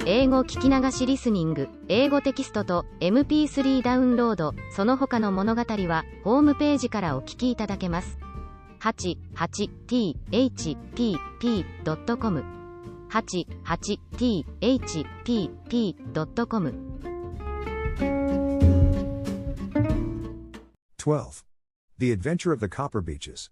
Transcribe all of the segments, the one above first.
英語聞き流しリスニング、英語テキストと MP3 ダウンロード、その他の物語はホームページからお聞きいただけます。88thpp.com 88thpp.com 12. The Adventure of the Copper Beeches.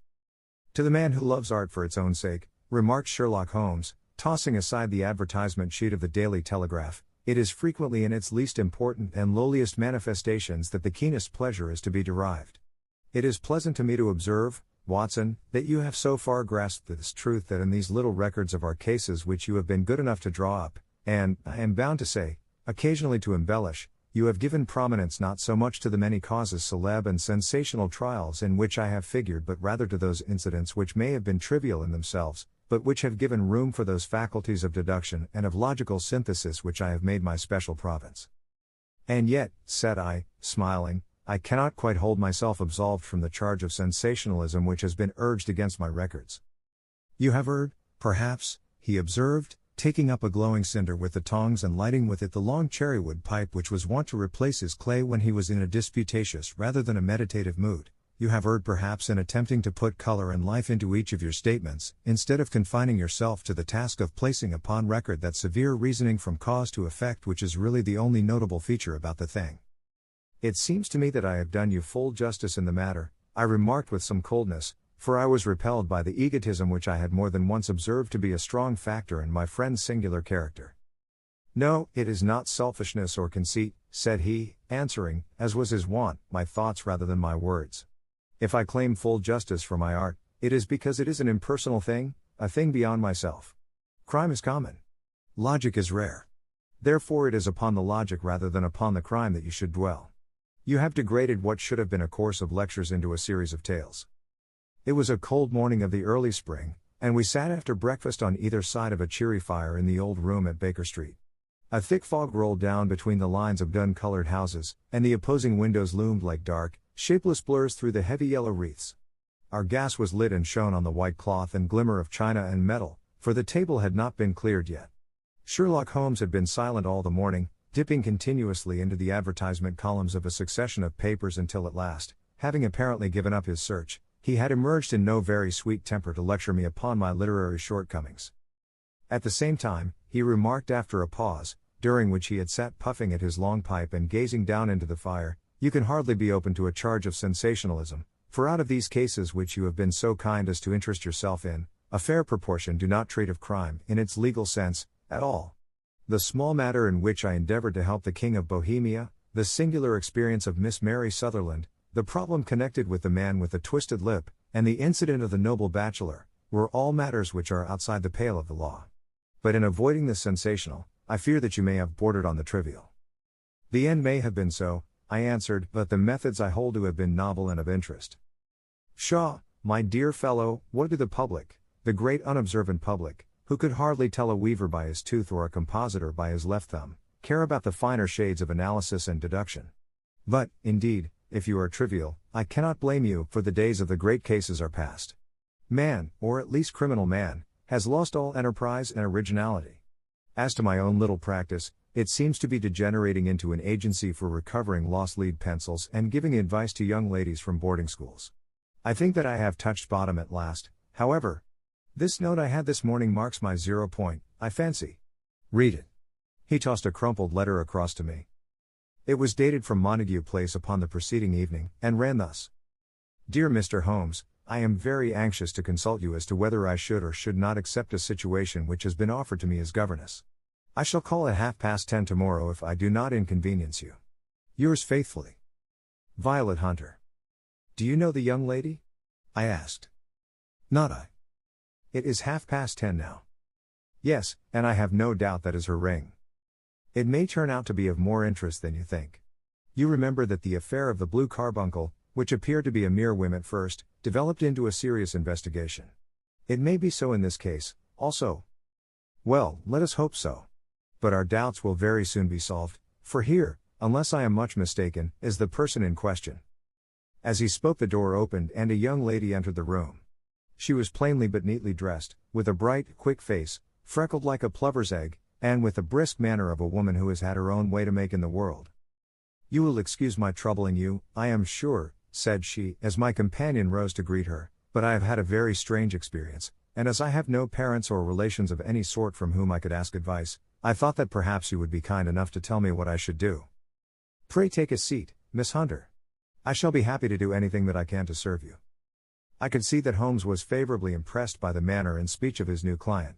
To the man who loves art for its own sake, remarked Sherlock Holmes, tossing aside the advertisement sheet of the Daily Telegraph, it is frequently in its least important and lowliest manifestations that the keenest pleasure is to be derived. It is pleasant to me to observe, Watson, that you have so far grasped this truth that in these little records of our cases which you have been good enough to draw up, and, I am bound to say, occasionally to embellish, you have given prominence not so much to the many causes celeb and sensational trials in which I have figured but rather to those incidents which may have been trivial in themselves, but which have given room for those faculties of deduction and of logical synthesis which I have made my special province. And yet, said I, smiling, I cannot quite hold myself absolved from the charge of sensationalism which has been urged against my records. You have heard, perhaps, he observed, taking up a glowing cinder with the tongs and lighting with it the long cherrywood pipe which was wont to replace his clay when he was in a disputatious rather than a meditative mood. You have heard perhaps in attempting to put color and life into each of your statements, instead of confining yourself to the task of placing upon record that severe reasoning from cause to effect which is really the only notable feature about the thing. It seems to me that I have done you full justice in the matter, I remarked with some coldness, for I was repelled by the egotism which I had more than once observed to be a strong factor in my friend's singular character. No, it is not selfishness or conceit, said he, answering, as was his wont, my thoughts rather than my words. If I claim full justice for my art, it is because it is an impersonal thing, a thing beyond myself. Crime is common. Logic is rare. Therefore it is upon the logic rather than upon the crime that you should dwell. You have degraded what should have been a course of lectures into a series of tales. It was a cold morning of the early spring, and we sat after breakfast on either side of a cheery fire in the old room at Baker Street. A thick fog rolled down between the lines of dun-colored houses, and the opposing windows loomed like dark, shapeless blurs through the heavy yellow wreaths. Our gas was lit and shone on the white cloth and glimmer of china and metal, for the table had not been cleared yet. Sherlock Holmes had been silent all the morning, dipping continuously into the advertisement columns of a succession of papers until at last, having apparently given up his search, he had emerged in no very sweet temper to lecture me upon my literary shortcomings. At the same time, he remarked after a pause, during which he had sat puffing at his long pipe and gazing down into the fire, you can hardly be open to a charge of sensationalism, for out of these cases which you have been so kind as to interest yourself in, a fair proportion do not treat of crime, in its legal sense, at all. The small matter in which I endeavored to help the King of Bohemia, the singular experience of Miss Mary Sutherland, the problem connected with the man with the twisted lip, and the incident of the noble bachelor, were all matters which are outside the pale of the law. But in avoiding the sensational, I fear that you may have bordered on the trivial. The end may have been so, I answered, but the methods I hold to have been novel and of interest. Pshaw, my dear fellow, what do the public, the great unobservant public, who could hardly tell a weaver by his tooth or a compositor by his left thumb, care about the finer shades of analysis and deduction? But, indeed, if you are trivial, I cannot blame you, for the days of the great cases are past. Man, or at least criminal man, has lost all enterprise and originality. As to my own little practice, it seems to be degenerating into an agency for recovering lost lead pencils and giving advice to young ladies from boarding schools. I think that I have touched bottom at last, however. This note I had this morning marks my 0 point, I fancy. Read it. He tossed a crumpled letter across to me. It was dated from Montague Place upon the preceding evening, and ran thus. Dear Mr. Holmes, I am very anxious to consult you as to whether I should or should not accept a situation which has been offered to me as governess. I shall call at 10:30 tomorrow if I do not inconvenience you. Yours faithfully, Violet Hunter. Do you know the young lady? I asked. Not I. It is 10:30 now. Yes, and I have no doubt that is her ring. It may turn out to be of more interest than you think. You remember that the affair of the blue carbuncle, which appeared to be a mere whim at first, developed into a serious investigation. It may be so in this case, also. Well, let us hope so. But our doubts will very soon be solved, for here, unless I am much mistaken, is the person in question. As he spoke, the door opened and a young lady entered the room. She was plainly but neatly dressed, with a bright, quick face, freckled like a plover's egg, and with the brisk manner of a woman who has had her own way to make in the world. "You will excuse my troubling you, I am sure," said she, as my companion rose to greet her, "but I have had a very strange experience, and as I have no parents or relations of any sort from whom I could ask advice, I thought that perhaps you would be kind enough to tell me what I should do." "Pray take a seat, Miss Hunter. I shall be happy to do anything that I can to serve you." I could see that Holmes was favorably impressed by the manner and speech of his new client.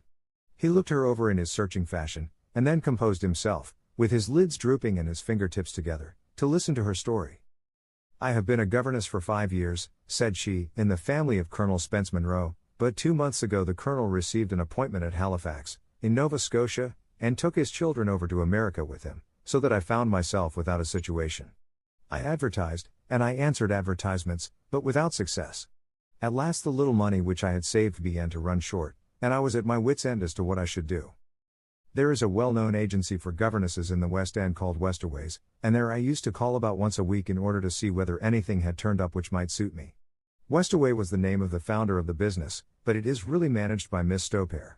He looked her over in his searching fashion, and then composed himself, with his lids drooping and his fingertips together, to listen to her story. "I have been a governess for 5 years," said she, "in the family of Colonel Spence Monroe, but 2 months ago the Colonel received an appointment at Halifax, in Nova Scotia, and took his children over to America with him, so that I found myself without a situation. I advertised, and I answered advertisements, but without success. At last the little money which I had saved began to run short, and I was at my wits' end as to what I should do. There is a well-known agency for governesses in the West End called Westaway's, and there I used to call about once a week in order to see whether anything had turned up which might suit me. Westaway was the name of the founder of the business, but it is really managed by Miss Stopare.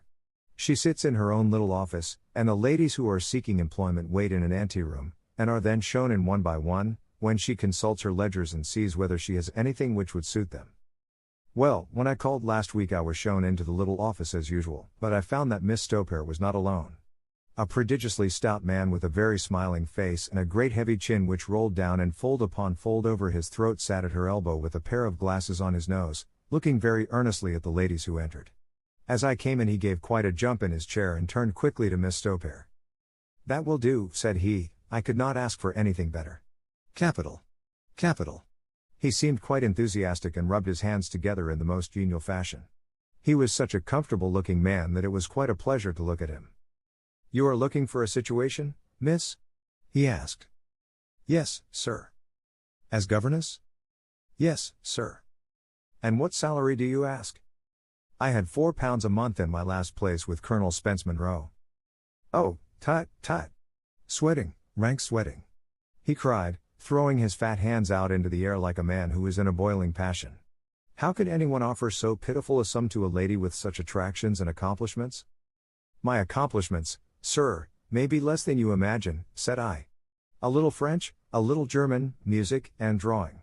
She sits in her own little office, and the ladies who are seeking employment wait in an anteroom, and are then shown in one by one, when she consults her ledgers and sees whether she has anything which would suit them. Well, when I called last week I was shown into the little office as usual, but I found that Miss Stopare was not alone. A prodigiously stout man with a very smiling face and a great heavy chin which rolled down and fold upon fold over his throat sat at her elbow with a pair of glasses on his nose, looking very earnestly at the ladies who entered. As I came in he gave quite a jump in his chair and turned quickly to Miss Stopare. "That will do," said he, "I could not ask for anything better. Capital. Capital." He seemed quite enthusiastic and rubbed his hands together in the most genial fashion. He was such a comfortable-looking man that it was quite a pleasure to look at him. "You are looking for a situation, miss?" he asked. "Yes, sir." "As governess?" "Yes, sir." "And what salary do you ask?" "I had £4 a month in my last place with Colonel Spence Monroe." "Oh, tut, tut. Sweating, rank sweating," he cried, throwing his fat hands out into the air like a man who is in a boiling passion. "How could anyone offer so pitiful a sum to a lady with such attractions and accomplishments?" "My accomplishments, sir, may be less than you imagine," said I. "A little French, a little German, music, and drawing."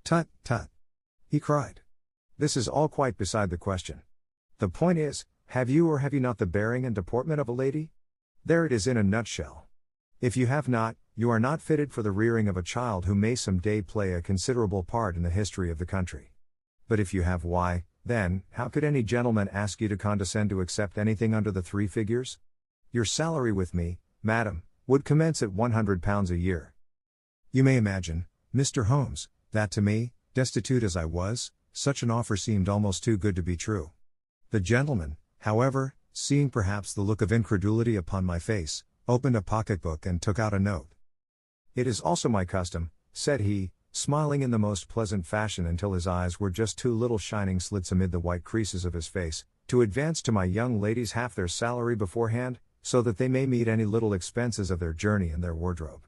"Tut, tut," he cried. "This is all quite beside the question. The point is, have you or have you not the bearing and deportment of a lady? There it is in a nutshell. If you have not, you are not fitted for the rearing of a child who may some day play a considerable part in the history of the country. But if you have, why, then, how could any gentleman ask you to condescend to accept anything under the 3 figures? Your salary with me, madam, would commence at £100 a year." You may imagine, Mr. Holmes, that to me, destitute as I was, such an offer seemed almost too good to be true. The gentleman, however, seeing perhaps the look of incredulity upon my face, opened a pocketbook and took out a note. "It is also my custom," said he, smiling in the most pleasant fashion until his eyes were just 2 little shining slits amid the white creases of his face, "to advance to my young ladies half their salary beforehand, so that they may meet any little expenses of their journey and their wardrobe."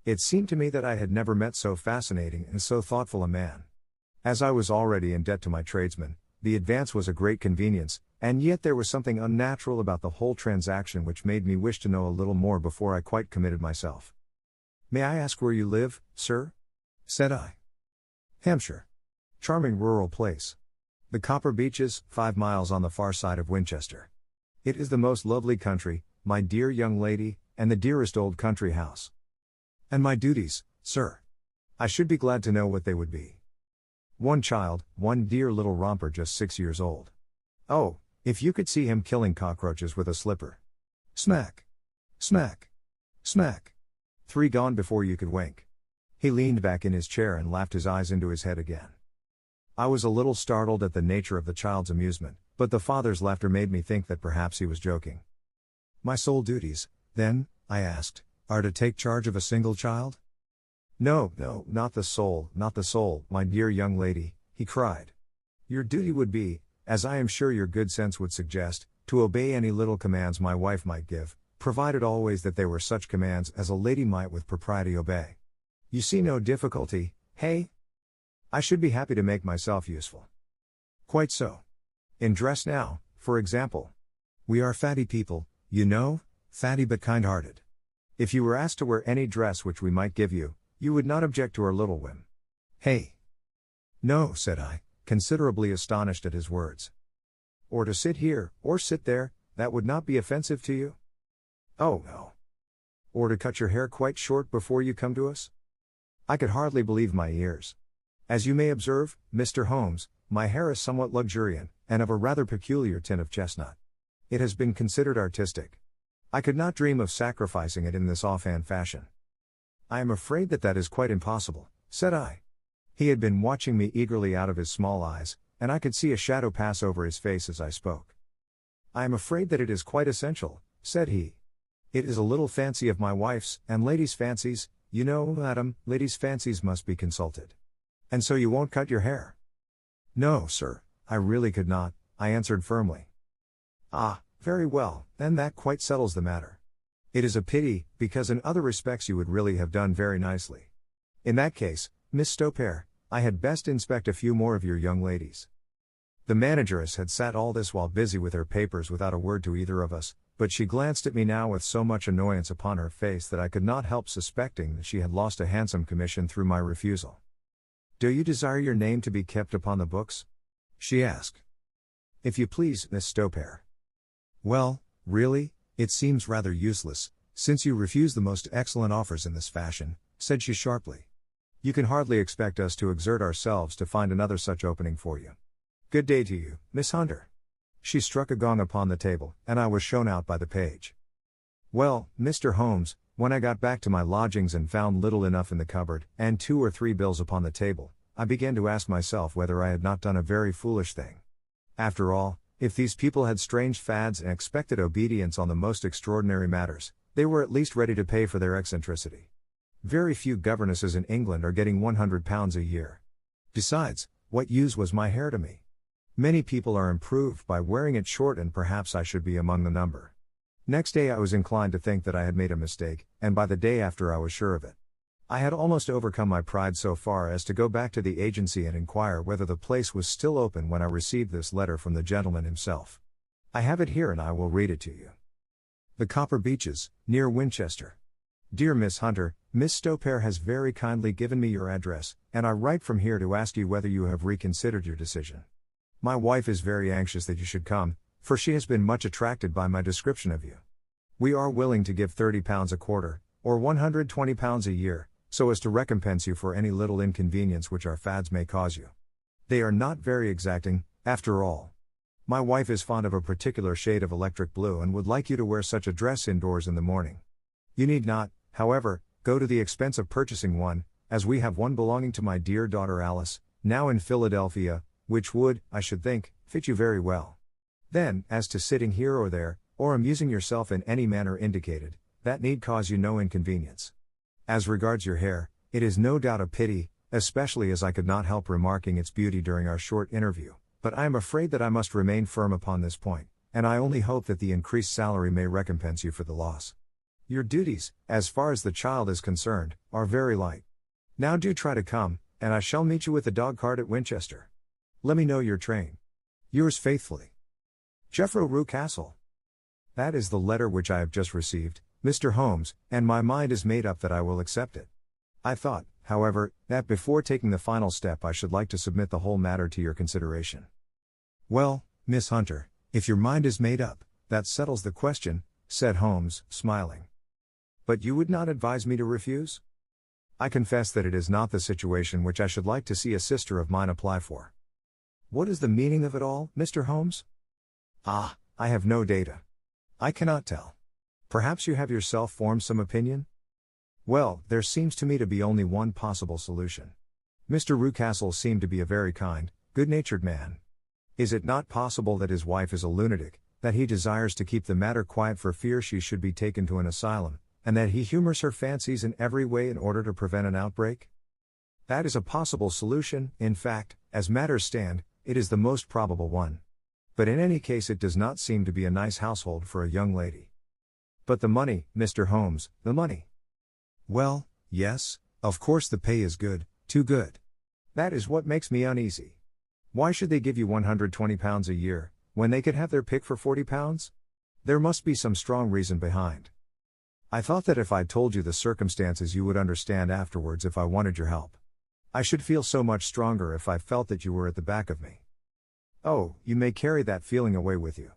It seemed to me that I had never met so fascinating and so thoughtful a man. As I was already in debt to my tradesmen, the advance was a great convenience, and yet there was something unnatural about the whole transaction which made me wish to know a little more before I quite committed myself. "May I ask where you live, sir?" said I. "Hampshire. Charming rural place. The Copper Beeches, 5 miles on the far side of Winchester. It is the most lovely country, my dear young lady, and the dearest old country house." "And my duties, sir? I should be glad to know what they would be." "One child, one dear little romper just 6 years old. Oh, if you could see him killing cockroaches with a slipper. Smack! Smack! Smack! 3 gone before you could wink." He leaned back in his chair and laughed his eyes into his head again. I was a little startled at the nature of the child's amusement, but the father's laughter made me think that perhaps he was joking. "My sole duties, then," I asked, "are to take charge of a single child?" No, not the sole, my dear young lady," he cried. "Your duty would be, as I am sure your good sense would suggest, to obey any little commands my wife might give, provided always that they were such commands as a lady might with propriety obey. You see no difficulty, hey? I should be happy to make myself useful." "Quite so. In dress now, for example. We are fatty people, you know, fatty but kind-hearted. If you were asked to wear any dress which we might give you, you would not object to our little whim. Hey! No, said I, considerably astonished at his words. Or to sit here, or sit there, that would not be offensive to you? Oh no. Or to cut your hair quite short before you come to us? I could hardly believe my ears. As you may observe, Mr. Holmes, my hair is somewhat luxuriant, and of a rather peculiar tint of chestnut. It has been considered artistic. I could not dream of sacrificing it in this offhand fashion. I am afraid that is quite impossible, said I. He had been watching me eagerly out of his small eyes, and I could see a shadow pass over his face as I spoke. I am afraid that it is quite essential, said he. It is a little fancy of my wife's, and ladies' fancies, you know, madam, ladies' fancies must be consulted. And so you won't cut your hair? No, sir, I really could not, I answered firmly. Ah, very well, then that quite settles the matter. It is a pity, because in other respects you would really have done very nicely. In that case, Miss Stopare, I had best inspect a few more of your young ladies. The manageress had sat all this while busy with her papers without a word to either of us, but she glanced at me now with so much annoyance upon her face that I could not help suspecting that she had lost a handsome commission through my refusal. Do you desire your name to be kept upon the books? She asked. If you please, Miss Stopare. Well, really, it seems rather useless, since you refuse the most excellent offers in this fashion, said she sharply. You can hardly expect us to exert ourselves to find another such opening for you. Good day to you, Miss Hunter. She struck a gong upon the table, and I was shown out by the page. Well, Mr. Holmes, when I got back to my lodgings and found little enough in the cupboard, and 2 or 3 bills upon the table, I began to ask myself whether I had not done a very foolish thing. After all, if these people had strange fads and expected obedience on the most extraordinary matters, they were at least ready to pay for their eccentricity. Very few governesses in England are getting £100 a year. Besides, what use was my hair to me? Many people are improved by wearing it short, and perhaps I should be among the number. Next day I was inclined to think that I had made a mistake, and by the day after I was sure of it. I had almost overcome my pride so far as to go back to the agency and inquire whether the place was still open when I received this letter from the gentleman himself. I have it here and I will read it to you. The Copper Beeches, near Winchester. Dear Miss Hunter, Miss Stopare has very kindly given me your address, and I write from here to ask you whether you have reconsidered your decision. My wife is very anxious that you should come, for she has been much attracted by my description of you. We are willing to give £30 a quarter, or £120 a year, so as to recompense you for any little inconvenience which our fads may cause you. They are not very exacting, after all. My wife is fond of a particular shade of electric blue and would like you to wear such a dress indoors in the morning. You need not, however, go to the expense of purchasing one, as we have one belonging to my dear daughter Alice, now in Philadelphia, which would, I should think, fit you very well. Then, as to sitting here or there, or amusing yourself in any manner indicated, that need cause you no inconvenience. As regards your hair, it is no doubt a pity, especially as I could not help remarking its beauty during our short interview, but I am afraid that I must remain firm upon this point, and I only hope that the increased salary may recompense you for the loss. Your duties, as far as the child is concerned, are very light. Now do try to come, and I shall meet you with the dog-cart at Winchester. Let me know your train. Yours faithfully, Jeffro Rucastle. That is the letter which I have just received, Mr. Holmes, and my mind is made up that I will accept it. I thought, however, that before taking the final step I should like to submit the whole matter to your consideration. Well, Miss Hunter, if your mind is made up, that settles the question, said Holmes, smiling. But you would not advise me to refuse? I confess that it is not the situation which I should like to see a sister of mine apply for. What is the meaning of it all, Mr. Holmes? Ah, I have no data. I cannot tell. Perhaps you have yourself formed some opinion? Well, there seems to me to be only one possible solution. Mr. Rucastle seemed to be a very kind, good-natured man. Is it not possible that his wife is a lunatic, that he desires to keep the matter quiet for fear she should be taken to an asylum, and that he humors her fancies in every way in order to prevent an outbreak? That is a possible solution. In fact, as matters stand, it is the most probable one. But in any case it does not seem to be a nice household for a young lady. But the money, Mr. Holmes, the money. Well, yes, of course the pay is good, too good. That is what makes me uneasy. Why should they give you £120 a year, when they could have their pick for £40? There must be some strong reason behind. I thought that if I told you the circumstances you would understand afterwards if I wanted your help. I should feel so much stronger if I felt that you were at the back of me. Oh, you may carry that feeling away with you.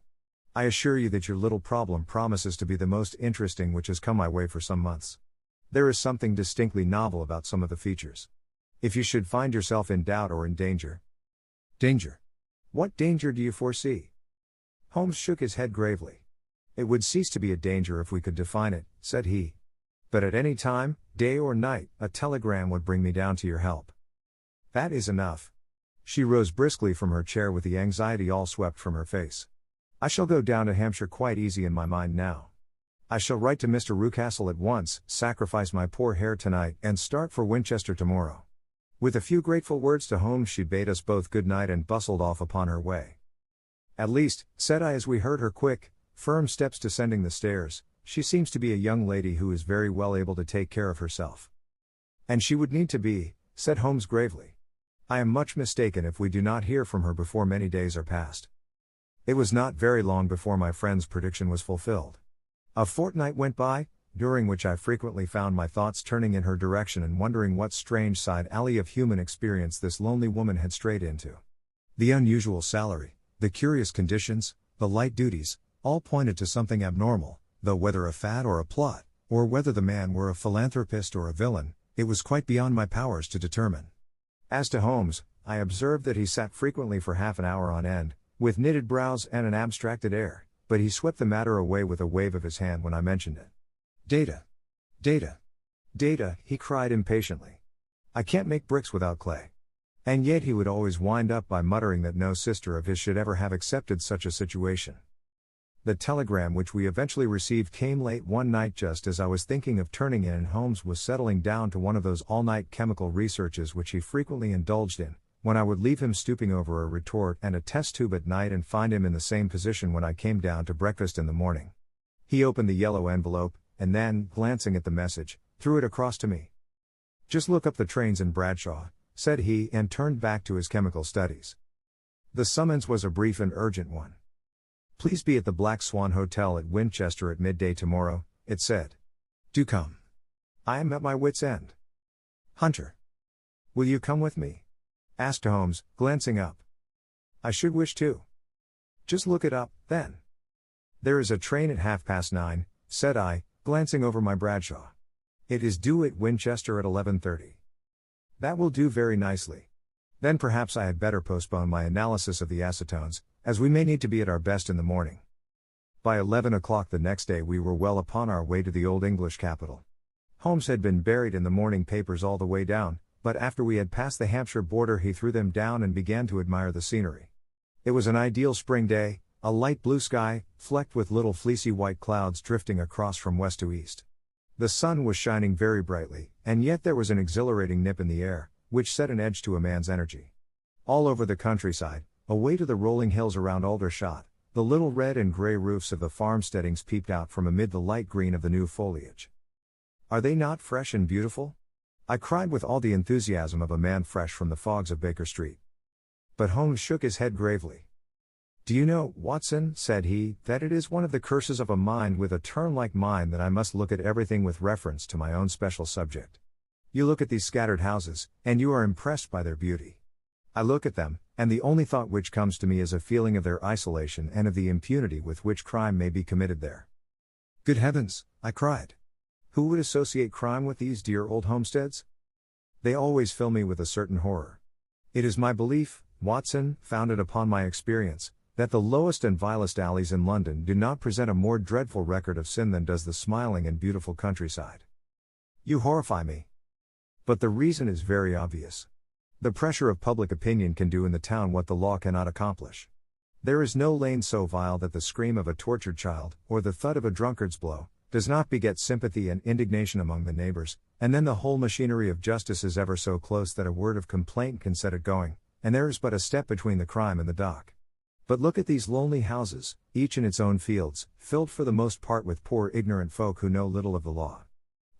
I assure you that your little problem promises to be the most interesting which has come my way for some months. There is something distinctly novel about some of the features. If you should find yourself in doubt or in danger. Danger? What danger do you foresee? Holmes shook his head gravely. It would cease to be a danger if we could define it, said he. But at any time, day or night, a telegram would bring me down to your help. That is enough. She rose briskly from her chair with the anxiety all swept from her face. I shall go down to Hampshire quite easy in my mind now. I shall write to Mr. Rucastle at once, sacrifice my poor hair tonight, and start for Winchester tomorrow. With a few grateful words to Holmes, she bade us both good night and bustled off upon her way. At least, said I as we heard her quick, firm steps descending the stairs, she seems to be a young lady who is very well able to take care of herself. And she would need to be, said Holmes gravely. I am much mistaken if we do not hear from her before many days are past. It was not very long before my friend's prediction was fulfilled. A fortnight went by, during which I frequently found my thoughts turning in her direction and wondering what strange side alley of human experience this lonely woman had strayed into. The unusual salary, the curious conditions, the light duties, all pointed to something abnormal, though whether a fad or a plot, or whether the man were a philanthropist or a villain, it was quite beyond my powers to determine. As to Holmes, I observed that he sat frequently for half an hour on end, with knitted brows and an abstracted air, but he swept the matter away with a wave of his hand when I mentioned it. Data. Data. Data, he cried impatiently. I can't make bricks without clay. And yet he would always wind up by muttering that no sister of his should ever have accepted such a situation. The telegram which we eventually received came late one night just as I was thinking of turning in and Holmes was settling down to one of those all-night chemical researches which he frequently indulged in, when I would leave him stooping over a retort and a test tube at night and find him in the same position when I came down to breakfast in the morning. He opened the yellow envelope, and then, glancing at the message, threw it across to me. Just look up the trains in Bradshaw, said he, and turned back to his chemical studies. The summons was a brief and urgent one. Please be at the Black Swan Hotel at Winchester at midday tomorrow, it said. Do come. I am at my wit's end. Hunter. Will you come with me? Asked Holmes, glancing up. I should wish to. Just look it up, then. There is a train at 9:30, said I, glancing over my Bradshaw. It is due at Winchester at 11:30. That will do very nicely. Then perhaps I had better postpone my analysis of the acetones, as we may need to be at our best in the morning. By 11 o'clock the next day we were well upon our way to the old English capital. Holmes had been buried in the morning papers all the way down, but after we had passed the Hampshire border he threw them down and began to admire the scenery. It was an ideal spring day, a light blue sky, flecked with little fleecy white clouds drifting across from west to east. The sun was shining very brightly, and yet there was an exhilarating nip in the air, which set an edge to a man's energy. All over the countryside, away to the rolling hills around Aldershot, the little red and grey roofs of the farmsteadings peeped out from amid the light green of the new foliage. Are they not fresh and beautiful? I cried with all the enthusiasm of a man fresh from the fogs of Baker Street. But Holmes shook his head gravely. Do you know, Watson, said he, that it is one of the curses of a mind with a turn like mine that I must look at everything with reference to my own special subject. You look at these scattered houses, and you are impressed by their beauty. I look at them, and the only thought which comes to me is a feeling of their isolation and of the impunity with which crime may be committed there. Good heavens, I cried. Who would associate crime with these dear old homesteads? They always fill me with a certain horror. It is my belief, Watson, founded upon my experience, that the lowest and vilest alleys in London do not present a more dreadful record of sin than does the smiling and beautiful countryside. You horrify me. But the reason is very obvious. The pressure of public opinion can do in the town what the law cannot accomplish. There is no lane so vile that the scream of a tortured child, or the thud of a drunkard's blow, does not beget sympathy and indignation among the neighbors, and then the whole machinery of justice is ever so close that a word of complaint can set it going, and there is but a step between the crime and the dock. But look at these lonely houses, each in its own fields, filled for the most part with poor ignorant folk who know little of the law.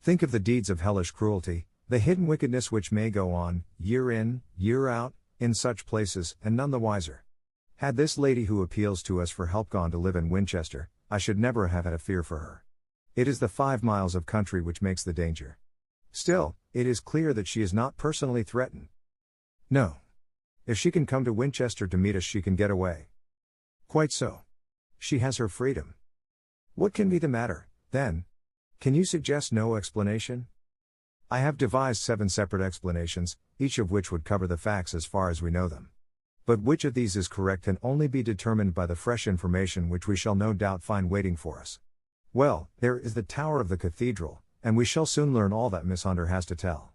Think of the deeds of hellish cruelty, the hidden wickedness which may go on, year in, year out, in such places, and none the wiser. Had this lady who appeals to us for help gone to live in Winchester, I should never have had a fear for her. It is the 5 miles of country which makes the danger. Still, it is clear that she is not personally threatened. No. If she can come to Winchester to meet us, she can get away. Quite so. She has her freedom. What can be the matter, then? Can you suggest no explanation? I have devised 7 separate explanations, each of which would cover the facts as far as we know them. But which of these is correct can only be determined by the fresh information which we shall no doubt find waiting for us. Well, there is the tower of the cathedral, and we shall soon learn all that Miss Hunter has to tell.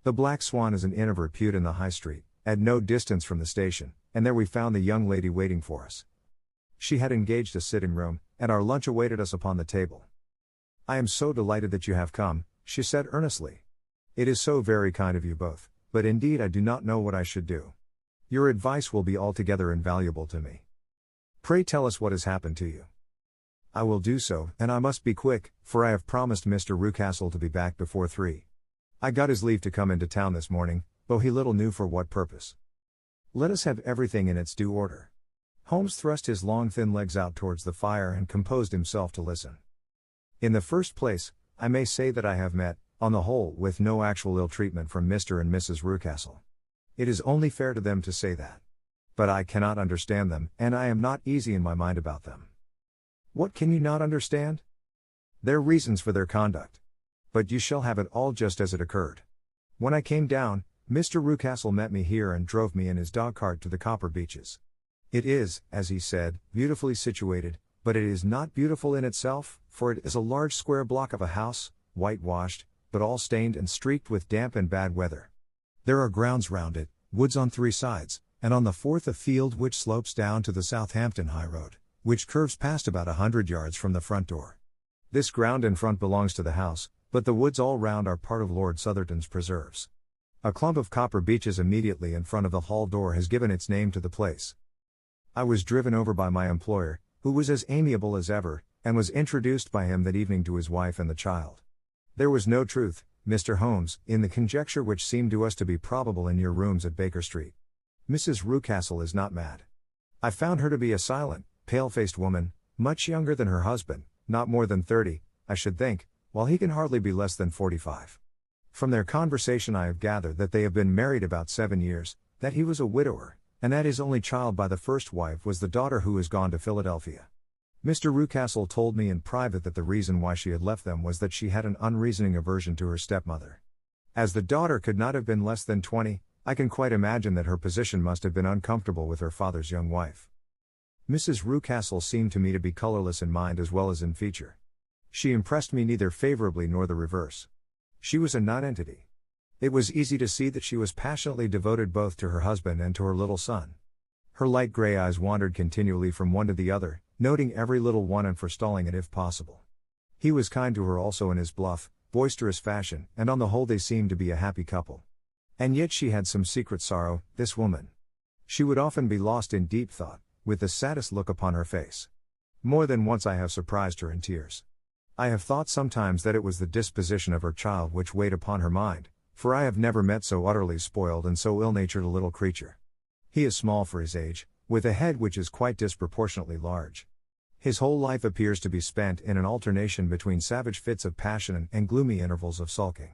The Black Swan is an inn of repute in the High Street, at no distance from the station, and there we found the young lady waiting for us. She had engaged a sitting room, and our lunch awaited us upon the table. I am so delighted that you have come, she said earnestly. It is so very kind of you both, but indeed I do not know what I should do. Your advice will be altogether invaluable to me. Pray tell us what has happened to you. I will do so, and I must be quick, for I have promised Mr. Rucastle to be back before 3. I got his leave to come into town this morning, though he little knew for what purpose. Let us have everything in its due order. Holmes thrust his long thin legs out towards the fire and composed himself to listen. In the first place, I may say that I have met, on the whole, with no actual ill treatment from Mr. and Mrs. Rucastle. It is only fair to them to say that. But I cannot understand them, and I am not easy in my mind about them. What can you not understand? Their reasons for their conduct. But you shall have it all just as it occurred. When I came down, Mr. Rucastle met me here and drove me in his dog-cart to the Copper Beeches. It is, as he said, beautifully situated, but it is not beautiful in itself, for it is a large square block of a house, whitewashed, but all stained and streaked with damp and bad weather. There are grounds round it, woods on 3 sides, and on the 4th a field which slopes down to the Southampton High Road, which curves past about 100 yards from the front door. This ground in front belongs to the house, but the woods all round are part of Lord Southerton's preserves. A clump of copper beeches immediately in front of the hall door has given its name to the place. I was driven over by my employer, who was as amiable as ever, and was introduced by him that evening to his wife and the child. There was no truth, Mr. Holmes, in the conjecture which seemed to us to be probable in your rooms at Baker Street. Mrs. Rucastle is not mad. I found her to be a silent, pale-faced woman, much younger than her husband, not more than 30, I should think, while he can hardly be less than 45. From their conversation I have gathered that they have been married about 7 years, that he was a widower, and that his only child by the first wife was the daughter who has gone to Philadelphia. Mr. Rucastle told me in private that the reason why she had left them was that she had an unreasoning aversion to her stepmother. As the daughter could not have been less than 20, I can quite imagine that her position must have been uncomfortable with her father's young wife. Mrs. Rucastle seemed to me to be colorless in mind as well as in feature. She impressed me neither favorably nor the reverse. She was a nonentity. It was easy to see that she was passionately devoted both to her husband and to her little son. Her light gray eyes wandered continually from one to the other, noting every little one and forestalling it if possible. He was kind to her also in his bluff, boisterous fashion, and on the whole they seemed to be a happy couple. And yet she had some secret sorrow, this woman. She would often be lost in deep thought, with the saddest look upon her face. More than once I have surprised her in tears. I have thought sometimes that it was the disposition of her child which weighed upon her mind, for I have never met so utterly spoiled and so ill-natured a little creature. He is small for his age, with a head which is quite disproportionately large. His whole life appears to be spent in an alternation between savage fits of passion and gloomy intervals of sulking.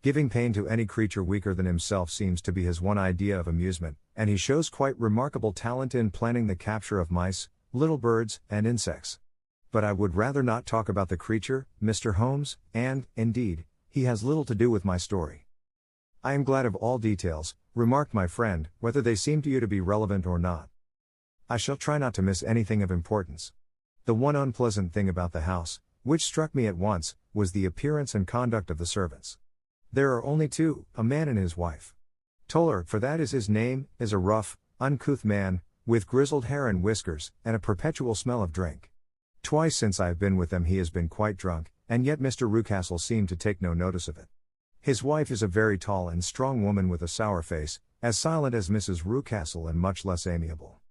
Giving pain to any creature weaker than himself seems to be his one idea of amusement, and he shows quite remarkable talent in planning the capture of mice, little birds, and insects. But I would rather not talk about the creature, Mr. Holmes, and, indeed, he has little to do with my story. I am glad of all details, remarked my friend, whether they seem to you to be relevant or not. I shall try not to miss anything of importance. The one unpleasant thing about the house, which struck me at once, was the appearance and conduct of the servants. There are only 2, a man and his wife. Toller, for that is his name, is a rough, uncouth man, with grizzled hair and whiskers, and a perpetual smell of drink. Twice since I have been with them he has been quite drunk, and yet Mr. Rucastle seemed to take no notice of it. His wife is a very tall and strong woman with a sour face, as silent as Mrs. Rucastle and much less amiable.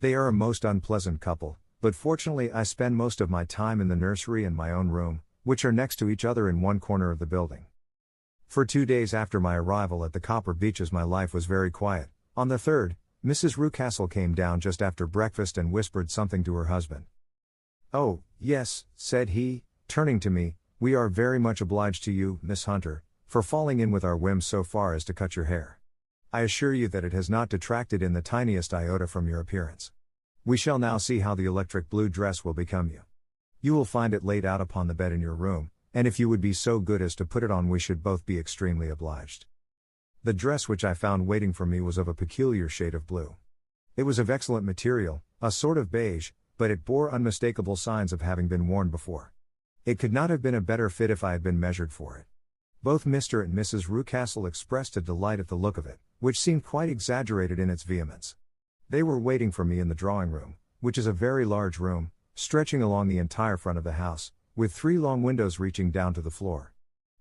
They are a most unpleasant couple, but fortunately I spend most of my time in the nursery and my own room, which are next to each other in one corner of the building. For 2 days after my arrival at the Copper Beeches my life was very quiet. On the 3rd, Mrs. Rucastle came down just after breakfast and whispered something to her husband. "Oh, yes," said he, turning to me, "we are very much obliged to you, Miss Hunter, for falling in with our whims so far as to cut your hair. I assure you that it has not detracted in the tiniest iota from your appearance. We shall now see how the electric blue dress will become you. You will find it laid out upon the bed in your room, and if you would be so good as to put it on, we should both be extremely obliged." The dress which I found waiting for me was of a peculiar shade of blue. It was of excellent material, a sort of beige, but it bore unmistakable signs of having been worn before. It could not have been a better fit if I had been measured for it. Both Mr. and Mrs. Rucastle expressed a delight at the look of it, which seemed quite exaggerated in its vehemence. They were waiting for me in the drawing room, which is a very large room, stretching along the entire front of the house, with 3 long windows reaching down to the floor.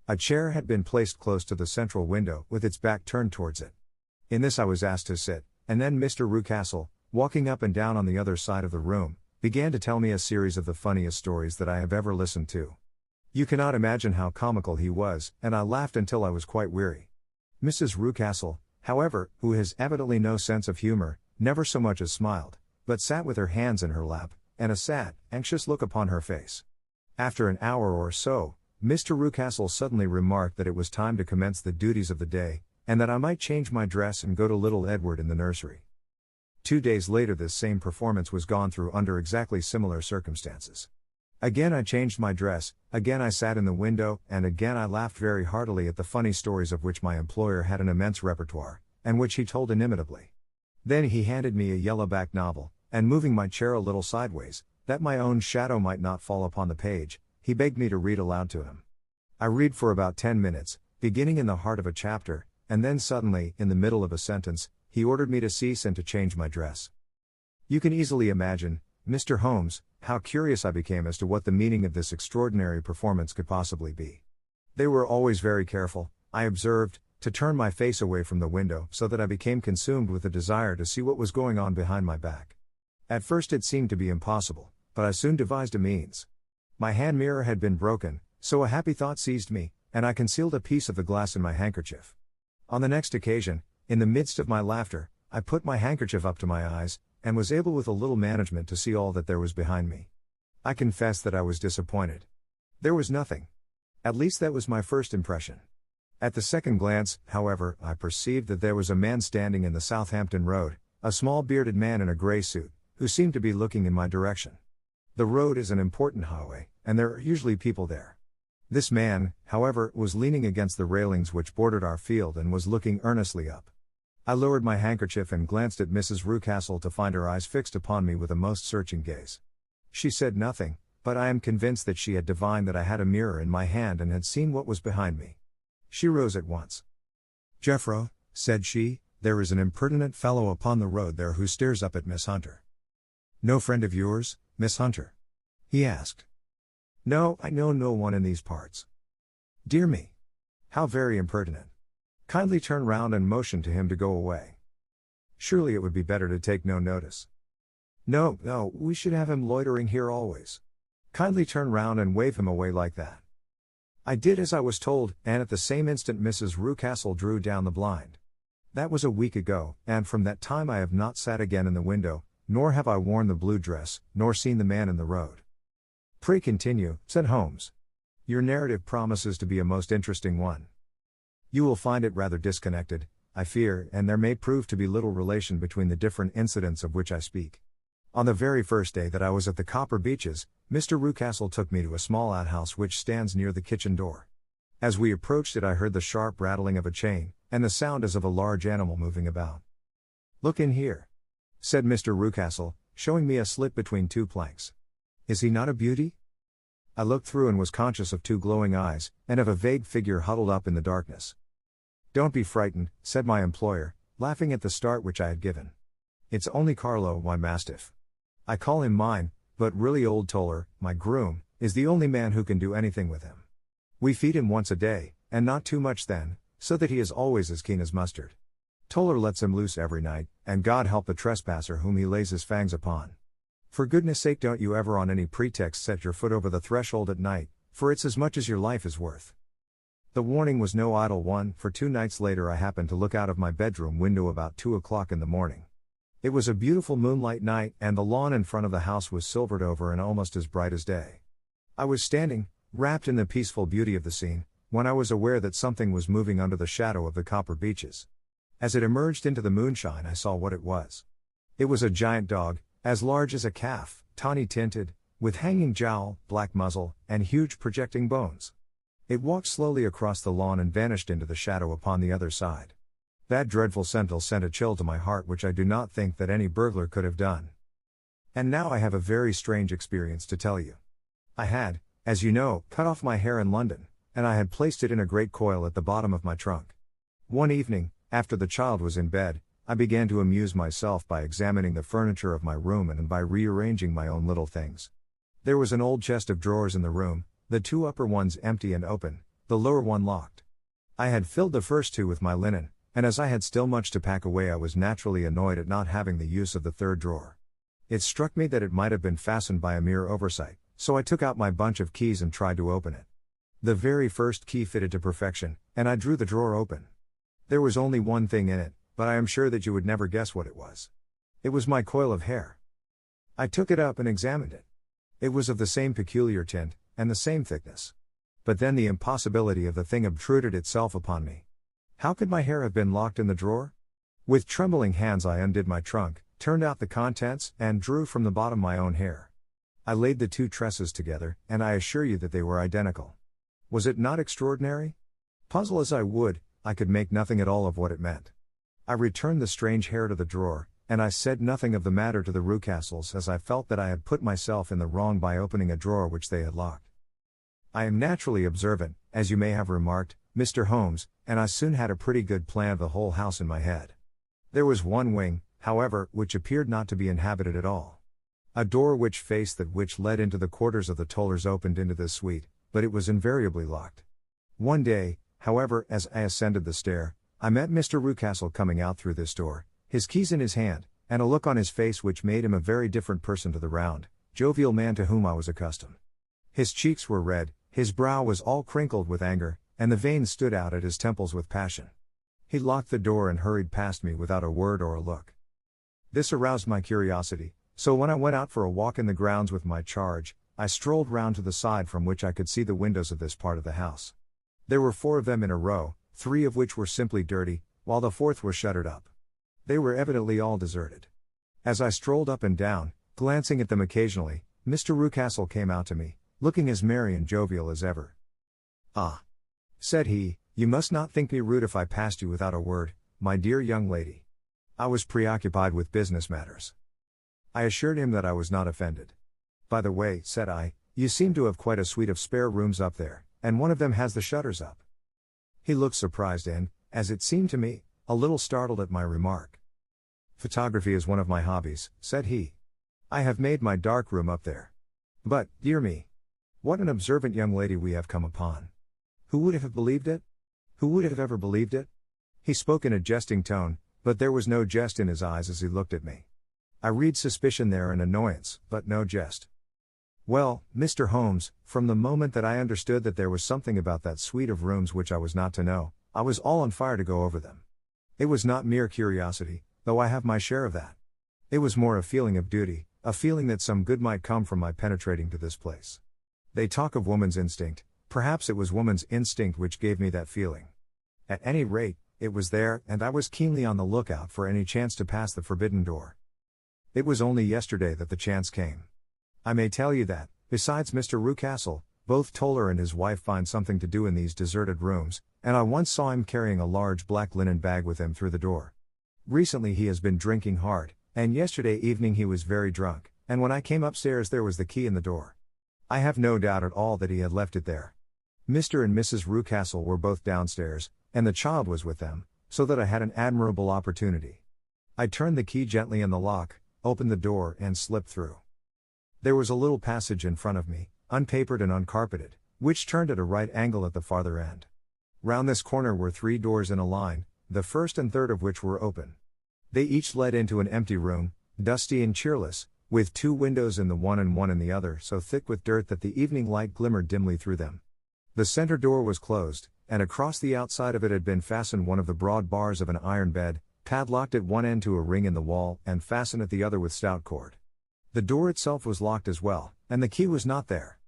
A chair had been placed close to the central window, with its back turned towards it. In this I was asked to sit, and then Mr. Rucastle, walking up and down on the other side of the room, began to tell me a series of the funniest stories that I have ever listened to. You cannot imagine how comical he was, and I laughed until I was quite weary. Mrs. Rucastle, however, who has evidently no sense of humor, never so much as smiled, but sat with her hands in her lap, and a sad, anxious look upon her face. After an hour or so, Mr. Rucastle suddenly remarked that it was time to commence the duties of the day, and that I might change my dress and go to little Edward in the nursery. 2 days later this same performance was gone through under exactly similar circumstances. Again I changed my dress, again I sat in the window, and again I laughed very heartily at the funny stories of which my employer had an immense repertoire, and which he told inimitably. Then he handed me a yellow-backed novel, and moving my chair a little sideways, that my own shadow might not fall upon the page, he begged me to read aloud to him. I read for about 10 minutes, beginning in the heart of a chapter, and then suddenly, in the middle of a sentence, he ordered me to cease and to change my dress. You can easily imagine, Mr. Holmes, how curious I became as to what the meaning of this extraordinary performance could possibly be. They were always very careful, I observed, to turn my face away from the window so that I became consumed with the desire to see what was going on behind my back. At first it seemed to be impossible, but I soon devised a means. My hand mirror had been broken, so a happy thought seized me, and I concealed a piece of the glass in my handkerchief. On the next occasion, in the midst of my laughter, I put my handkerchief up to my eyes, and was able with a little management to see all that there was behind me. I confess that I was disappointed. There was nothing. At least that was my first impression. At the second glance, however, I perceived that there was a man standing in the Southampton Road, a small bearded man in a grey suit, who seemed to be looking in my direction. The road is an important highway, and there are usually people there. This man, however, was leaning against the railings which bordered our field and was looking earnestly up. I lowered my handkerchief and glanced at Mrs. Rucastle to find her eyes fixed upon me with a most searching gaze. She said nothing, but I am convinced that she had divined that I had a mirror in my hand and had seen what was behind me. She rose at once. "Jeffro," said she, "there is an impertinent fellow upon the road there who stares up at Miss Hunter." "No friend of yours, Miss Hunter?" he asked. "No, I know no one in these parts." "Dear me! How very impertinent. Kindly turn round and motion to him to go away. Surely it would be better to take no notice." No, we should have him loitering here always. Kindly turn round and wave him away like that." I did as I was told, and at the same instant Mrs. Rucastle drew down the blind. That was a week ago, and from that time I have not sat again in the window, nor have I worn the blue dress, nor seen the man in the road. "Pray continue," said Holmes. "Your narrative promises to be a most interesting one. You will find it rather disconnected, I fear, and there may prove to be little relation between the different incidents of which I speak. On the very first day that I was at the Copper Beeches, Mr. Rucastle took me to a small outhouse which stands near the kitchen door. As we approached it I heard the sharp rattling of a chain, and the sound as of a large animal moving about. "Look in here," said Mr. Rucastle, showing me a slit between 2 planks. "Is he not a beauty?" I looked through and was conscious of 2 glowing eyes, and of a vague figure huddled up in the darkness. "Don't be frightened," said my employer, laughing at the start which I had given. "It's only Carlo, my mastiff. I call him mine, but really old Toller, my groom, is the only man who can do anything with him. We feed him once a day, and not too much then, so that he is always as keen as mustard. Toller lets him loose every night, and God help the trespasser whom he lays his fangs upon. For goodness sake don't you ever on any pretext set your foot over the threshold at night, for it's as much as your life is worth." The warning was no idle one, for 2 nights later I happened to look out of my bedroom window about 2 o'clock in the morning. It was a beautiful moonlight night, and the lawn in front of the house was silvered over and almost as bright as day. I was standing, wrapped in the peaceful beauty of the scene, when I was aware that something was moving under the shadow of the copper beeches. As it emerged into the moonshine, I saw what it was. It was a giant dog, as large as a calf, tawny tinted, with hanging jowl, black muzzle, and huge projecting bones. It walked slowly across the lawn and vanished into the shadow upon the other side. That dreadful sentinel sent a chill to my heart which I do not think that any burglar could have done. And now I have a very strange experience to tell you. I had, as you know, cut off my hair in London, and I had placed it in a great coil at the bottom of my trunk. One evening, after the child was in bed, I began to amuse myself by examining the furniture of my room and by rearranging my own little things. There was an old chest of drawers in the room, the two upper ones empty and open, the lower one locked. I had filled the first two with my linen, and as I had still much to pack away, I was naturally annoyed at not having the use of the third drawer. It struck me that it might have been fastened by a mere oversight, so I took out my bunch of keys and tried to open it. The very first key fitted to perfection, and I drew the drawer open. There was only one thing in it, but I am sure that you would never guess what it was. It was my coil of hair. I took it up and examined it. It was of the same peculiar tint, and the same thickness. But then the impossibility of the thing obtruded itself upon me. How could my hair have been locked in the drawer? With trembling hands I undid my trunk, turned out the contents, and drew from the bottom my own hair. I laid the two tresses together, and I assure you that they were identical. Was it not extraordinary? Puzzle as I would, I could make nothing at all of what it meant. I returned the strange hair to the drawer, and I said nothing of the matter to the Rucastles, as I felt that I had put myself in the wrong by opening a drawer which they had locked. I am naturally observant, as you may have remarked, Mr. Holmes, and I soon had a pretty good plan of the whole house in my head. There was one wing, however, which appeared not to be inhabited at all. A door which faced that which led into the quarters of the Tollers opened into this suite, but it was invariably locked. One day, however, as I ascended the stair, I met Mr. Rucastle coming out through this door, his keys in his hand, and a look on his face which made him a very different person to the round, jovial man to whom I was accustomed. His cheeks were red, his brow was all crinkled with anger, and the veins stood out at his temples with passion. He locked the door and hurried past me without a word or a look. This aroused my curiosity, so when I went out for a walk in the grounds with my charge, I strolled round to the side from which I could see the windows of this part of the house. There were 4 of them in a row, 3 of which were simply dirty, while the 4th was shuttered up. They were evidently all deserted. As I strolled up and down, glancing at them occasionally, Mr. Rucastle came out to me, looking as merry and jovial as ever. "Ah," said he, "you must not think me rude if I passed you without a word, my dear young lady. I was preoccupied with business matters." I assured him that I was not offended. "By the way," said I, "you seem to have quite a suite of spare rooms up there, and one of them has the shutters up." He looked surprised and, as it seemed to me, a little startled at my remark. "Photography is one of my hobbies," said he. "I have made my dark room up there. But, dear me, what an observant young lady we have come upon. Who would have believed it? Who would have ever believed it?" He spoke in a jesting tone, but there was no jest in his eyes as he looked at me. I read suspicion there and annoyance, but no jest. Well, Mr. Holmes, from the moment that I understood that there was something about that suite of rooms which I was not to know, I was all on fire to go over them. It was not mere curiosity, though I have my share of that. It was more a feeling of duty, a feeling that some good might come from my penetrating to this place. They talk of woman's instinct, perhaps it was woman's instinct which gave me that feeling. At any rate, it was there, and I was keenly on the lookout for any chance to pass the forbidden door. It was only yesterday that the chance came. I may tell you that, besides Mr. Rucastle, both Toller and his wife find something to do in these deserted rooms, and I once saw him carrying a large black linen bag with him through the door. Recently he has been drinking hard, and yesterday evening he was very drunk, and when I came upstairs there was the key in the door. I have no doubt at all that he had left it there. Mr. and Mrs. Rucastle were both downstairs, and the child was with them, so that I had an admirable opportunity. I turned the key gently in the lock, opened the door, and slipped through. There was a little passage in front of me, unpapered and uncarpeted, which turned at a right angle at the farther end. Round this corner were 3 doors in a line, the first and third of which were open. They each led into an empty room, dusty and cheerless, with 2 windows in the one and one in the other, so thick with dirt that the evening light glimmered dimly through them. The center door was closed, and across the outside of it had been fastened one of the broad bars of an iron bed, padlocked at one end to a ring in the wall, and fastened at the other with stout cord. The door itself was locked as well, and the key was not there.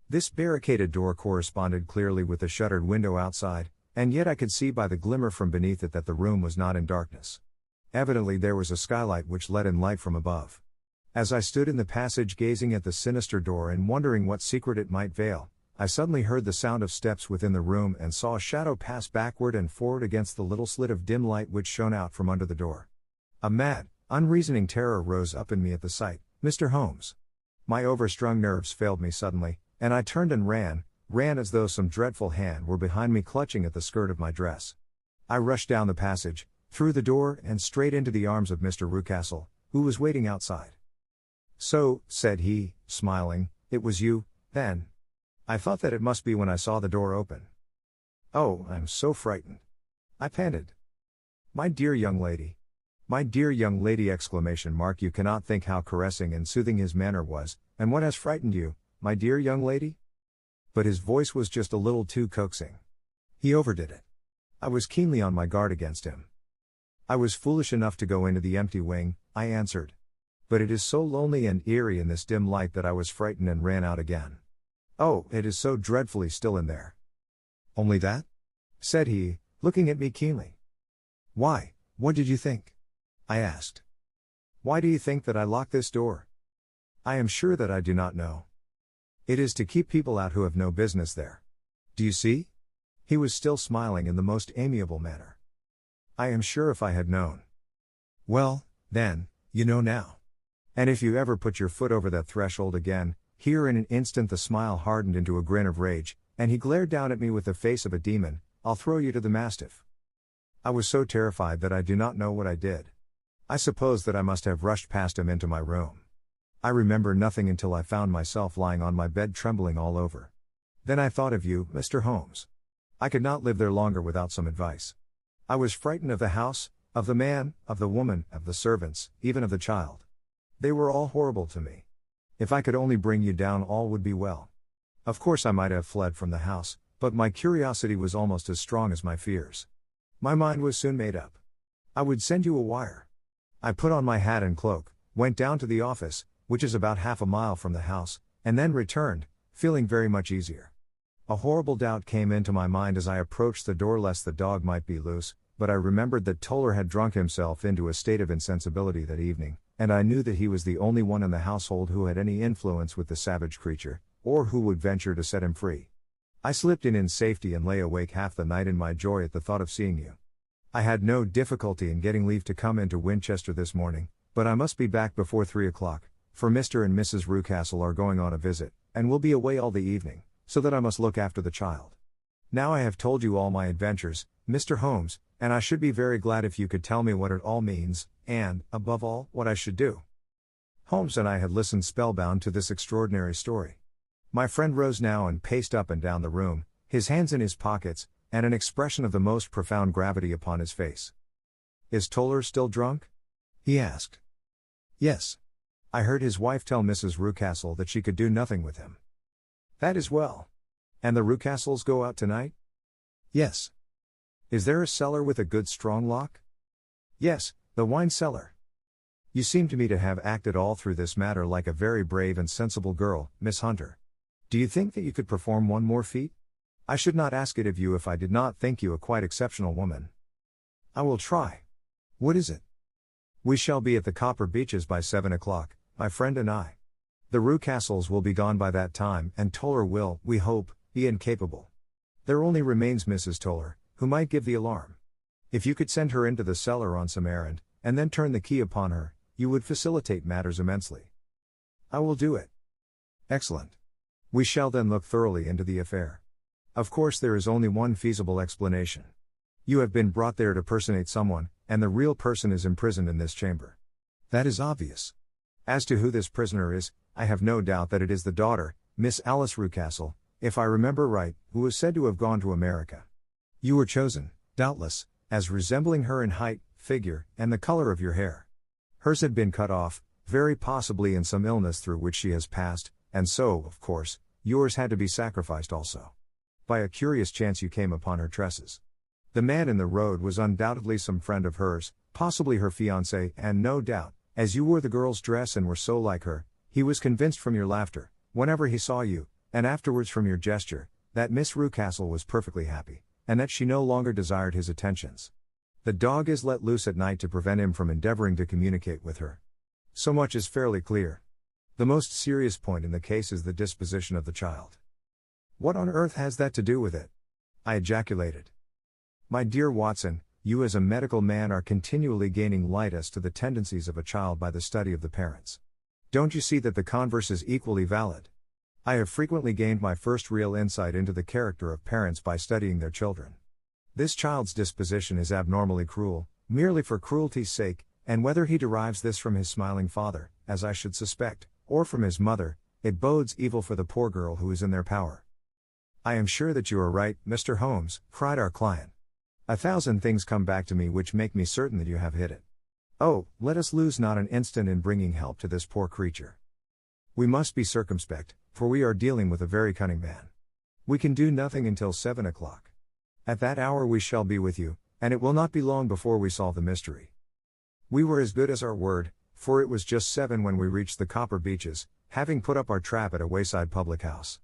This barricaded door corresponded clearly with the shuttered window outside, and yet I could see by the glimmer from beneath it that the room was not in darkness. Evidently there was a skylight which let in light from above. As I stood in the passage gazing at the sinister door and wondering what secret it might veil, I suddenly heard the sound of steps within the room and saw a shadow pass backward and forward against the little slit of dim light which shone out from under the door. A mad, unreasoning terror rose up in me at the sight. Mr. Holmes. My overstrung nerves failed me suddenly, and I turned and ran as though some dreadful hand were behind me clutching at the skirt of my dress. I rushed down the passage, through the door and straight into the arms of Mr. Rucastle, who was waiting outside. "So," said he, smiling, "it was you, then? I thought that it must be when I saw the door open. Oh, I'm so frightened," I panted. My dear young lady! Exclamation mark. You cannot think how caressing and soothing his manner was, and what has frightened you, my dear young lady? But his voice was just a little too coaxing. He overdid it. I was keenly on my guard against him. "I was foolish enough to go into the empty wing," I answered. "But it is so lonely and eerie in this dim light that I was frightened and ran out again. Oh, it is so dreadfully still in there." "Only that?" said he, looking at me keenly. "Why, what did you think?" I asked. "Why do you think that I locked this door?" "I am sure that I do not know. It is to keep people out who have no business there. Do you see?" He was still smiling in the most amiable manner. "I am sure if I had known." "Well, then, you know now. And if you ever put your foot over that threshold again," here in an instant the smile hardened into a grin of rage, and he glared down at me with the face of a demon, "I'll throw you to the mastiff." I was so terrified that I do not know what I did. I suppose that I must have rushed past him into my room. I remember nothing until I found myself lying on my bed trembling all over. Then I thought of you, Mr. Holmes. I could not live there longer without some advice. I was frightened of the house, of the man, of the woman, of the servants, even of the child. They were all horrible to me. If I could only bring you down, all would be well. Of course I might have fled from the house, but my curiosity was almost as strong as my fears. My mind was soon made up. I would send you a wire. I put on my hat and cloak, went down to the office, which is about half a mile from the house, and then returned, feeling very much easier. A horrible doubt came into my mind as I approached the door lest the dog might be loose, but I remembered that Toller had drunk himself into a state of insensibility that evening, and I knew that he was the only one in the household who had any influence with the savage creature, or who would venture to set him free. I slipped in safety and lay awake half the night in my joy at the thought of seeing you. I had no difficulty in getting leave to come into Winchester this morning, but I must be back before 3 o'clock, for Mr. and Mrs. Rucastle are going on a visit, and will be away all the evening, so that I must look after the child. Now I have told you all my adventures, Mr. Holmes, and I should be very glad if you could tell me what it all means, and, above all, what I should do." Holmes and I had listened spellbound to this extraordinary story. My friend rose now and paced up and down the room, his hands in his pockets, and an expression of the most profound gravity upon his face. "Is Toller still drunk?" he asked. "Yes. I heard his wife tell Mrs. Rucastle that she could do nothing with him." "That is well. And the Rucastles go out tonight?" "Yes." "Is there a cellar with a good strong lock?" "Yes, the wine cellar." "You seem to me to have acted all through this matter like a very brave and sensible girl, Miss Hunter. Do you think that you could perform one more feat? I should not ask it of you if I did not think you a quite exceptional woman." "I will try. What is it?" "We shall be at the Copper Beeches by 7 o'clock, my friend and I. The Rucastles will be gone by that time, and Toller will, we hope, be incapable. There only remains Mrs. Toller, who might give the alarm. If you could send her into the cellar on some errand, and then turn the key upon her, you would facilitate matters immensely." "I will do it." "Excellent. We shall then look thoroughly into the affair. Of course there is only one feasible explanation. You have been brought there to personate someone, and the real person is imprisoned in this chamber. That is obvious. As to who this prisoner is, I have no doubt that it is the daughter, Miss Alice Rucastle, if I remember right, who is said to have gone to America. You were chosen, doubtless, as resembling her in height, figure, and the color of your hair. Hers had been cut off, very possibly in some illness through which she has passed, and so, of course, yours had to be sacrificed also. By a curious chance you came upon her tresses. The man in the road was undoubtedly some friend of hers, possibly her fiancé, and no doubt, as you wore the girl's dress and were so like her, he was convinced from your laughter, whenever he saw you, and afterwards from your gesture, that Miss Rucastle was perfectly happy, and that she no longer desired his attentions. The dog is let loose at night to prevent him from endeavoring to communicate with her. So much is fairly clear. The most serious point in the case is the disposition of the child. What on earth has that to do with it? I ejaculated. My dear Watson, you as a medical man are continually gaining light as to the tendencies of a child by the study of the parents. Don't you see that the converse is equally valid? I have frequently gained my first real insight into the character of parents by studying their children. This child's disposition is abnormally cruel, merely for cruelty's sake, and whether he derives this from his smiling father, as I should suspect, or from his mother, it bodes evil for the poor girl who is in their power. I am sure that you are right, Mr. Holmes, cried our client. 1,000 things come back to me which make me certain that you have hit it. Oh, let us lose not an instant in bringing help to this poor creature. We must be circumspect, for we are dealing with a very cunning man. We can do nothing until 7 o'clock. At that hour we shall be with you, and it will not be long before we solve the mystery. We were as good as our word, for it was just 7 when we reached the Copper Beeches, having put up our trap at a wayside public house.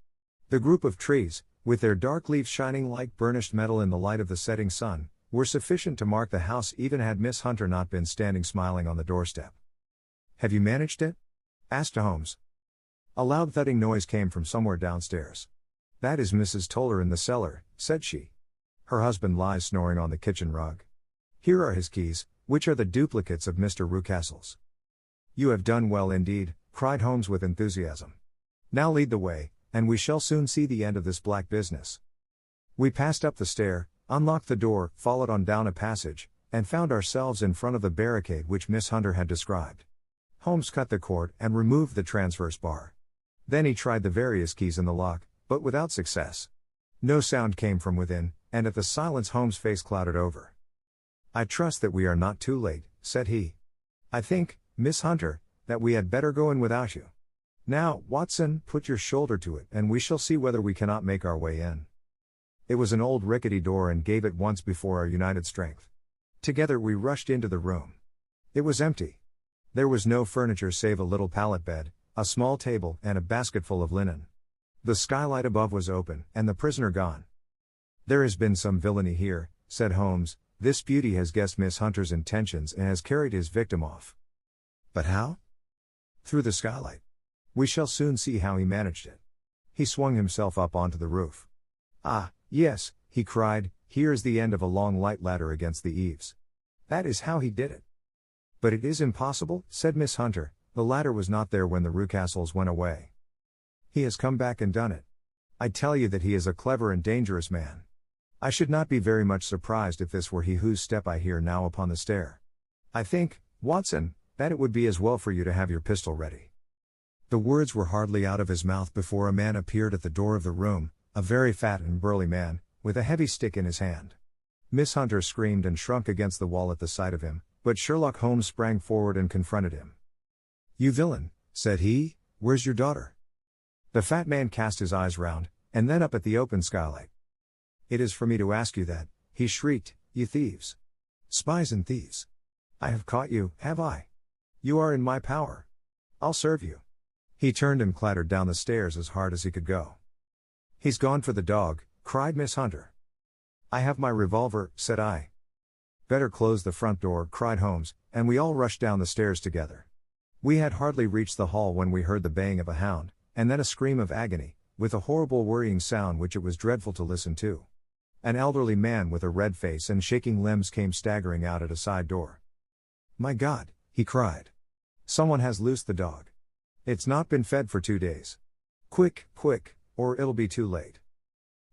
The group of trees, with their dark leaves shining like burnished metal in the light of the setting sun, were sufficient to mark the house even had Miss Hunter not been standing smiling on the doorstep. Have you managed it? Asked Holmes. A loud thudding noise came from somewhere downstairs. That is Mrs. Toller in the cellar, said she. Her husband lies snoring on the kitchen rug. Here are his keys, which are the duplicates of Mr. Rucastle's. You have done well indeed, cried Holmes with enthusiasm. Now lead the way, and we shall soon see the end of this black business. We passed up the stair, unlocked the door, followed on down a passage, and found ourselves in front of the barricade which Miss Hunter had described. Holmes cut the cord and removed the transverse bar. Then he tried the various keys in the lock, but without success. No sound came from within, and at the silence Holmes' face clouded over. I trust that we are not too late, said he. I think, Miss Hunter, that we had better go in without you. Now, Watson, put your shoulder to it, and we shall see whether we cannot make our way in. It was an old rickety door and gave it once before our united strength. Together we rushed into the room. It was empty. There was no furniture save a little pallet bed, a small table, and a basketful of linen. The skylight above was open, and the prisoner gone. There has been some villainy here, said Holmes. This beauty has guessed Miss Hunter's intentions and has carried his victim off. But how? Through the skylight. We shall soon see how he managed it. He swung himself up onto the roof. Ah, yes, he cried, here is the end of a long light ladder against the eaves. That is how he did it. But it is impossible, said Miss Hunter, the ladder was not there when the Rucastles went away. He has come back and done it. I tell you that he is a clever and dangerous man. I should not be very much surprised if this were he whose step I hear now upon the stair. I think, Watson, that it would be as well for you to have your pistol ready. The words were hardly out of his mouth before a man appeared at the door of the room, a very fat and burly man, with a heavy stick in his hand. Miss Hunter screamed and shrunk against the wall at the sight of him, but Sherlock Holmes sprang forward and confronted him. You villain, said he, where's your daughter? The fat man cast his eyes round, and then up at the open skylight. It is for me to ask you that, he shrieked, you thieves. Spies and thieves. I have caught you, have I? You are in my power. I'll serve you. He turned and clattered down the stairs as hard as he could go. He's gone for the dog, cried Miss Hunter. I have my revolver, said I. Better close the front door, cried Holmes, and we all rushed down the stairs together. We had hardly reached the hall when we heard the baying of a hound, and then a scream of agony, with a horrible worrying sound which it was dreadful to listen to. An elderly man with a red face and shaking limbs came staggering out at a side door. My God, he cried. Someone has loosed the dog. It's not been fed for 2 days. Quick, quick, or it'll be too late.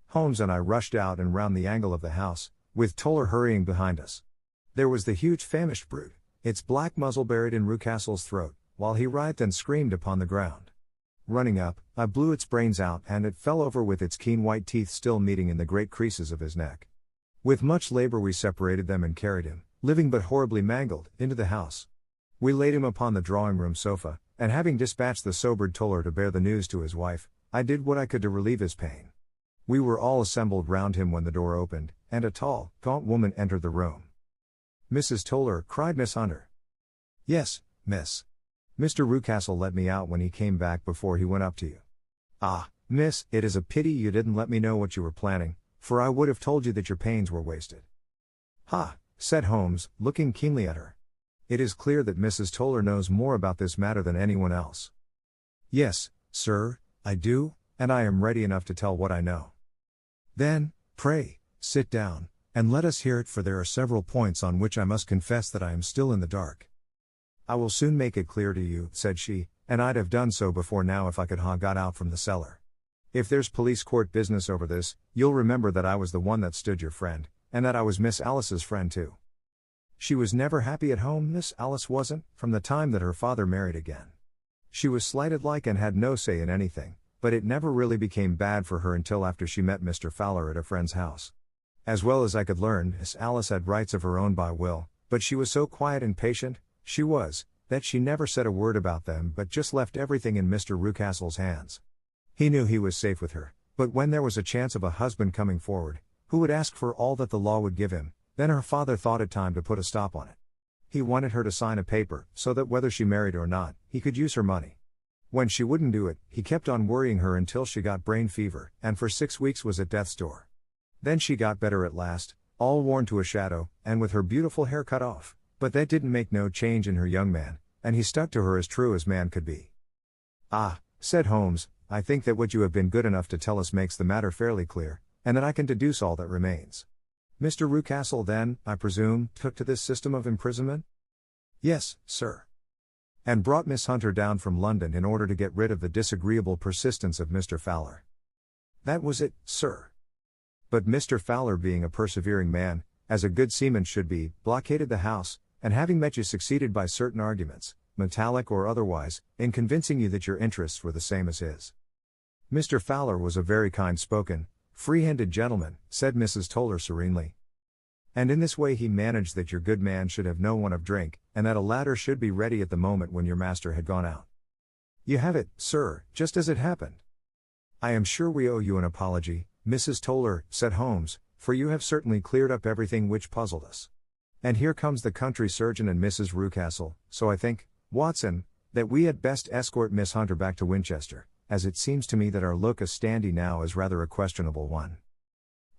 Holmes and I rushed out and round the angle of the house, with Toller hurrying behind us. There was the huge famished brute, its black muzzle buried in Rucastle's throat, while he writhed and screamed upon the ground. Running up, I blew its brains out and it fell over with its keen white teeth still meeting in the great creases of his neck. With much labor we separated them and carried him, living but horribly mangled, into the house. We laid him upon the drawing-room sofa, and having dispatched the sobered Toller to bear the news to his wife, I did what I could to relieve his pain. We were all assembled round him when the door opened, and a tall, gaunt woman entered the room. Mrs. Toller, cried Miss Hunter. Yes, miss. Mr. Rucastle let me out when he came back before he went up to you. Ah, miss, it is a pity you didn't let me know what you were planning, for I would have told you that your pains were wasted. Ha, said Holmes, looking keenly at her. It is clear that Mrs. Toller knows more about this matter than anyone else. Yes, sir, I do, and I am ready enough to tell what I know. Then, pray, sit down, and let us hear it, for there are several points on which I must confess that I am still in the dark. I will soon make it clear to you, said she, and I'd have done so before now if I could ha got out from the cellar. If there's police court business over this, you'll remember that I was the one that stood your friend, and that I was Miss Alice's friend too. She was never happy at home, Miss Alice wasn't, from the time that her father married again. She was slighted like and had no say in anything, but it never really became bad for her until after she met Mr. Fowler at a friend's house. As well as I could learn, Miss Alice had rights of her own by will, but she was so quiet and patient, that she never said a word about them but just left everything in Mr. Rucastle's hands. He knew he was safe with her, but when there was a chance of a husband coming forward, who would ask for all that the law would give him, then her father thought it time to put a stop on it. He wanted her to sign a paper, so that whether she married or not, he could use her money. When she wouldn't do it, he kept on worrying her until she got brain fever, and for 6 weeks was at death's door. Then she got better at last, all worn to a shadow, and with her beautiful hair cut off, but that didn't make no change in her young man, and he stuck to her as true as man could be. Ah, said Holmes, I think that what you have been good enough to tell us makes the matter fairly clear, and that I can deduce all that remains. Mr. Rucastle then, I presume, took to this system of imprisonment? Yes, sir. And brought Miss Hunter down from London in order to get rid of the disagreeable persistence of Mr. Fowler. That was it, sir. But Mr. Fowler, being a persevering man, as a good seaman should be, blockaded the house, and having met you succeeded by certain arguments, metallic or otherwise, in convincing you that your interests were the same as his. Mr. Fowler was a very kind-spoken, free-handed gentleman, said Mrs. Toller serenely. And in this way he managed that your good man should have no want of drink, and that a ladder should be ready at the moment when your master had gone out. You have it, sir, just as it happened. I am sure we owe you an apology, Mrs. Toller, said Holmes, for you have certainly cleared up everything which puzzled us. And here comes the country surgeon and Mrs. Rucastle, so I think, Watson, that we had best escort Miss Hunter back to Winchester, as it seems to me that our locus standi now is rather a questionable one.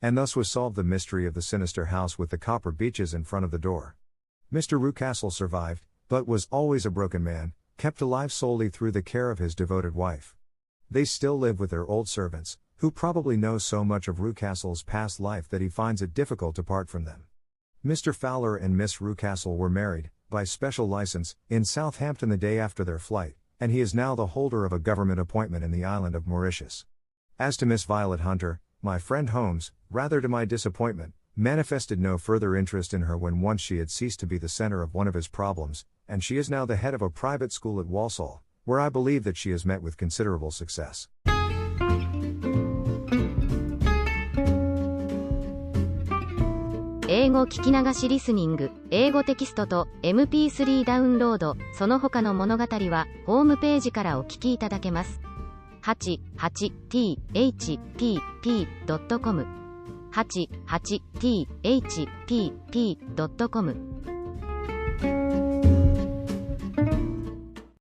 And thus was solved the mystery of the sinister house with the copper beeches in front of the door. Mr. Rucastle survived, but was always a broken man, kept alive solely through the care of his devoted wife. They still live with their old servants, who probably know so much of Rucastle's past life that he finds it difficult to part from them. Mr. Fowler and Miss Rucastle were married, by special license, in Southampton the day after their flight, and he is now the holder of a government appointment in the island of Mauritius. As to Miss Violet Hunter, my friend Holmes, rather to my disappointment, manifested no further interest in her when once she had ceased to be the center of one of his problems, and she is now the head of a private school at Walsall, where I believe that she has met with considerable success. 英語聞き流しリスニング、英語テキストと MP3 ダウンロード、その他の物語はホームページからお聞きいただけます。88thpp.com 88thpp.com